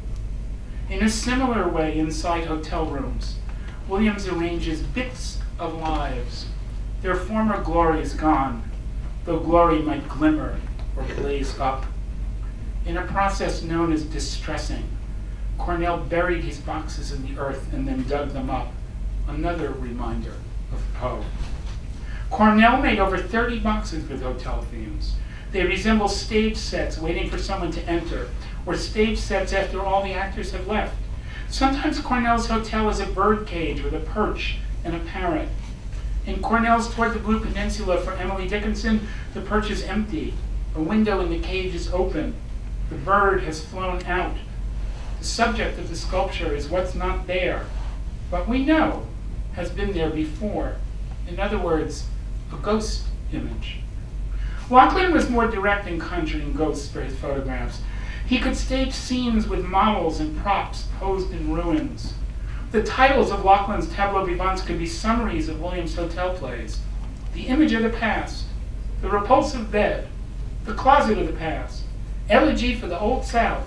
In a similar way, inside hotel rooms, Williams arranges bits of lives, their former glories gone, though glory might glimmer or blaze up. In a process known as distressing, Cornell buried his boxes in the earth and then dug them up, another reminder of Poe. Cornell made over 30 boxes with hotel themes. They resemble stage sets waiting for someone to enter, or stage sets after all the actors have left. Sometimes Cornell's hotel is a bird cage with a perch and a parrot. In Cornell's Toward the Blue Peninsula for Emily Dickinson, the perch is empty. A window in the cage is open. The bird has flown out. The subject of the sculpture is what's not there, but we know has been there before. In other words, a ghost image. Laughlin was more direct in conjuring ghosts for his photographs. He could stage scenes with models and props posed in ruins. The titles of Laughlin's tableaux vivants could be summaries of Williams' hotel plays. The Image of the Past, The Repulsive Bed, The Closet of the Past, Elegy for the Old South.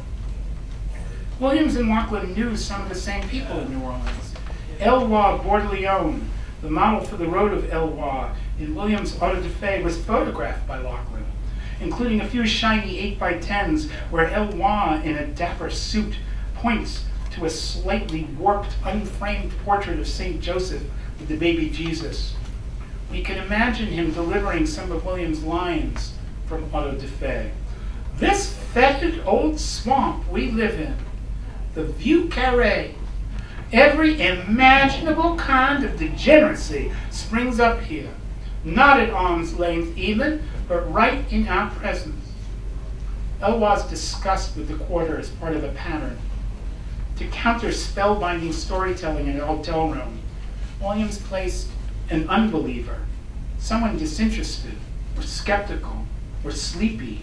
Williams and Laughlin knew some of the same people in New Orleans. Eloi Bordelon, the model for the Road of Eloi in Williams' Auto de Fe, was photographed by Laughlin, including a few shiny 8x10s where Eloi in a dapper suit points to a slightly warped, unframed portrait of St. Joseph with the baby Jesus. We can imagine him delivering some of Williams' lines from Auto de Fe. This fetid old swamp we live in, the Vieux Carré, every imaginable kind of degeneracy springs up here, not at arm's length even, but right in our presence. Eloi's disgust with the quarter is part of a pattern. To counter spellbinding storytelling in a hotel room, Williams placed an unbeliever, someone disinterested, or skeptical, or sleepy,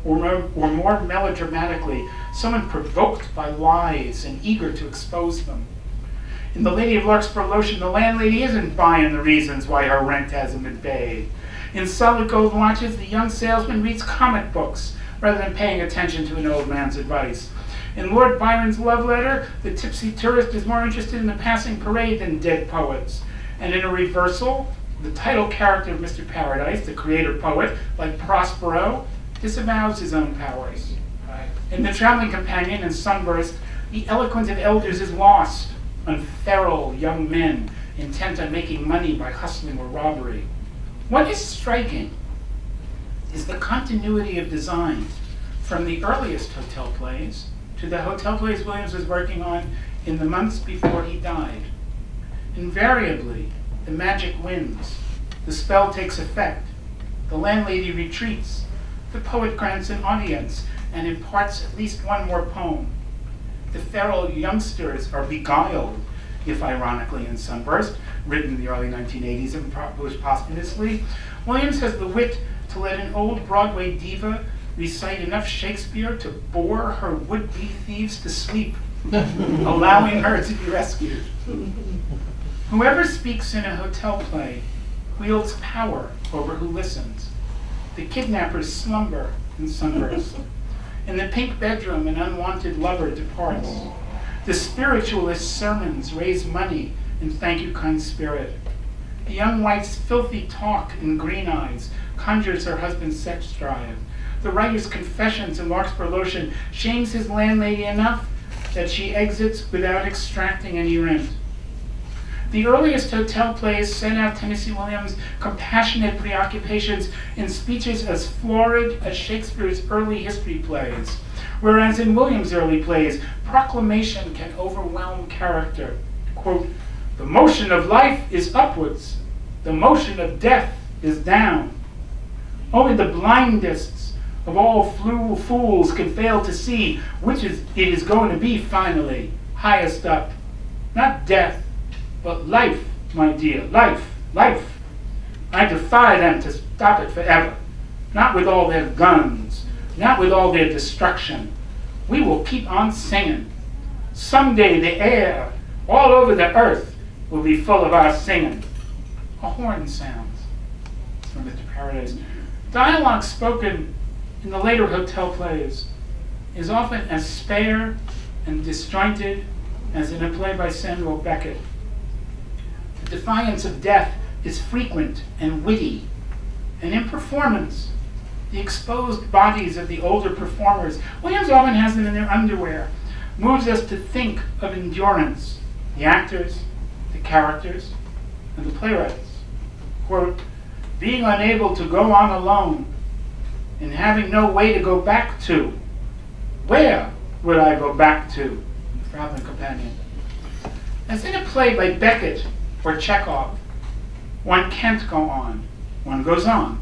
or more melodramatically, someone provoked by lies and eager to expose them. In The Lady of Larkspur Lotion, the landlady isn't buying the reasons why her rent hasn't been paid. In Solid Gold Watches, the young salesman reads comic books rather than paying attention to an old man's advice. In Lord Byron's love letter, the tipsy tourist is more interested in the passing parade than dead poets. And in A Reversal, the title character of Mr. Paradise, the creator poet, like Prospero, disavows his own powers. In The Traveling Companion and Sunburst, the eloquence of elders is lost on feral young men intent on making money by hustling or robbery. What is striking is the continuity of design from the earliest hotel plays to the hotel plays Williams was working on in the months before he died. Invariably, the magic wins, the spell takes effect, the landlady retreats, the poet grants an audience and imparts at least one more poem. The feral youngsters are beguiled, if ironically in Sunburst, written in the early 1980s and published posthumously. Williams has the wit to let an old Broadway diva recite enough Shakespeare to bore her would-be thieves to sleep, allowing her to be rescued. Whoever speaks in a hotel play wields power over who listens. The kidnappers slumber in Sunburst. In the pink bedroom, an unwanted lover departs. The spiritualist's sermons raise money in Thank You, Kind Spirit. The young wife's filthy talk in Green Eyes conjures her husband's sex drive. The writer's confessions in Larkspur Lotion shames his landlady enough that she exits without extracting any rent. The earliest hotel plays set out Tennessee Williams' compassionate preoccupations in speeches as florid as Shakespeare's early history plays, whereas in Williams' early plays, proclamation can overwhelm character. Quote, "The motion of life is upwards, the motion of death is down. Only the blindest of all fools can fail to see which it is going to be finally, highest up. Not death, but life, my dear, life, life. I defy them to stop it forever. Not with all their guns, not with all their destruction. We will keep on singing. Someday the air, all over the earth, will be full of our singing." A horn sounds from Mr. Paradise. Dialogue spoken in the later hotel plays is often as spare and disjointed as in a play by Samuel Beckett. The defiance of death is frequent and witty, and in performance, the exposed bodies of the older performers, Williams often has them in their underwear, moves us to think of endurance, the actors, the characters, and the playwrights. Quote, "Being unable to go on alone and having no way to go back to. Where would I go back to?" Traveling Companion. As in a play by Beckett or Chekhov, one can't go on, one goes on.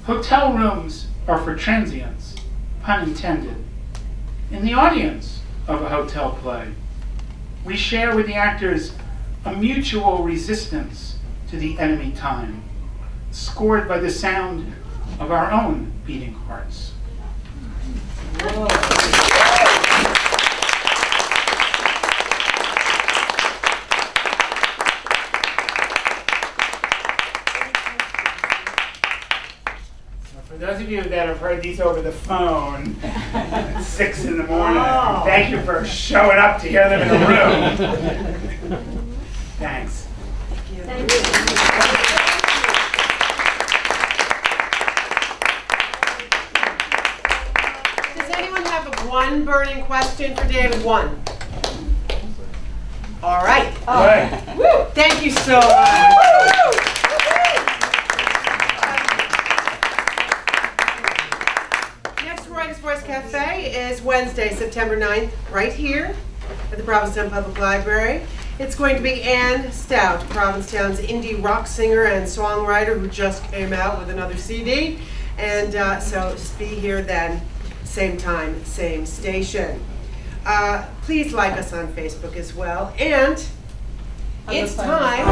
Hotel rooms are for transients, pun intended. In the audience of a hotel play, we share with the actors a mutual resistance to the enemy time, scored by the sound of our own beating hearts. For those of you that have heard these over the phone at 6 in the morning, thank you for showing up to hear them in the room. Thanks. Thank you. Does anyone have one burning question for David? One. All right. Good. Woo. Thank you so much. Writer's Voice Cafe is Wednesday, September 9th, right here at the Provincetown Public Library. It's going to be Ann Stout, Provincetown's indie rock singer and songwriter who just came out with another CD. And so just be here then, same time, same station. Please like us on Facebook as well. And it's time